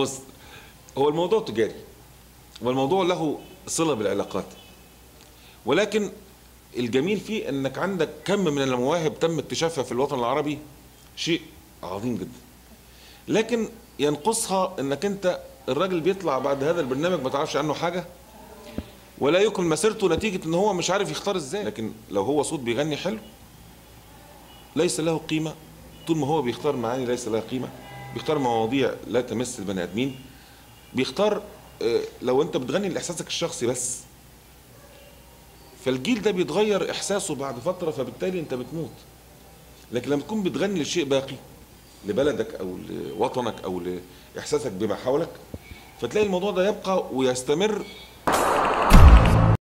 بص، هو الموضوع تجاري والموضوع له صلة بالعلاقات، ولكن الجميل فيه انك عندك كم من المواهب تم اكتشافها في الوطن العربي، شيء عظيم جدا. لكن ينقصها انك انت الراجل بيطلع بعد هذا البرنامج ما تعرفش عنه حاجة ولا يكمل مسيرته نتيجة ان هو مش عارف يختار ازاي. لكن لو هو صوت بيغني حلو ليس له قيمة طول ما هو بيختار معاني ليس لها قيمة، بيختار مواضيع لا تمس البني ادمين، بيختار لو انت بتغني لاحساسك الشخصي بس، فالجيل ده بيتغير احساسه بعد فترة، فبالتالي انت بتموت. لكن لما تكون بتغني لشيء باقي، لبلدك او لوطنك او لاحساسك بما حولك، فتلاقي الموضوع ده يبقى ويستمر